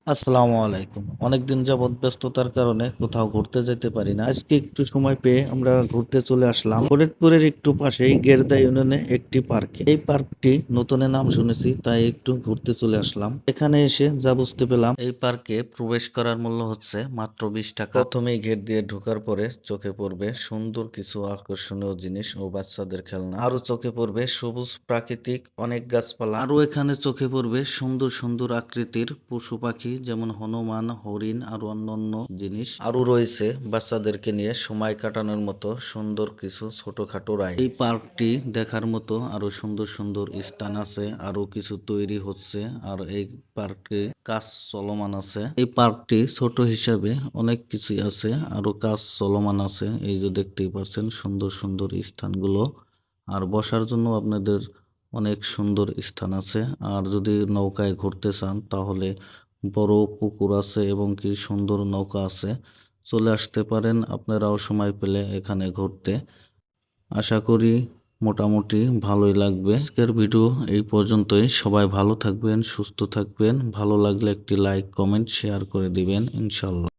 আসসালামু আলাইকুম। অনেকদিন যাবৎ ব্যস্ততার কারণে কোথাও ঘুরতে যেতে পারি না। আজকে একটু সময় পেয়ে আমরা ঘুরতে চলে আসলাম ফরিদপুরের একটু পাশেই গেরদা ইউনিয়নে একটি পার্কে। এই পার্কটি নতুনের নাম শুনেছি, তাই একটু ঘুরতে চলে আসলাম। এখানে এসে যা বুঝতে পেলাম, এই পার্কে প্রবেশ করার মূল্য হচ্ছে মাত্র 20 টাকা। প্রথমেই গেট দিয়ে ঢোকার পরে চোখে পড়বে সুন্দর কিছু আকর্ষণীয় জিনিস ও বাচ্চাদের খেলনা। আরো চোখে পড়বে সবুজ প্রাকৃতিক অনেক গাছপালা। আরো এখানে চোখে পড়বে সুন্দর সুন্দর আকৃতির পশু পাখি, যেমন হনুমান, হরিণ আর অন্যান্য জিনিস। আরো রয়েছে বাচ্চাদেরকে নিয়ে সময় কাটানোর মতো সুন্দর কিছু ছোটখাটো রাইড। এই পার্কটি দেখার মতো আরো সুন্দর সুন্দর স্থান আছে, আরো কিছু তৈরি হচ্ছে, আর এই পার্কে কাজ চলমান আছে। এই পার্কটি ছোট হিসাবে অনেক কিছুই আছে, আরো কাজ চলমান আছে। এই যে দেখতেই পাচ্ছেন সুন্দর সুন্দর স্থানগুলো, আর বসার জন্য আপনাদের অনেক সুন্দর স্থান আছে। আর যদি নৌকায় ঘুরতে চান তাহলে বড় পুকুর আছে এবং কি সুন্দর নৌকা আছে। চলে আসতে পারেন আপনারাও সময় পেলে এখানে ঘুরতে। আশা করি মোটামুটি ভালোই লাগবে। আজকের ভিডিও এই পর্যন্তই। সবাই ভালো থাকবেন, সুস্থ থাকবেন। ভালো লাগলে একটি লাইক, কমেন্ট, শেয়ার করে দিবেন ইনশাল্লাহ।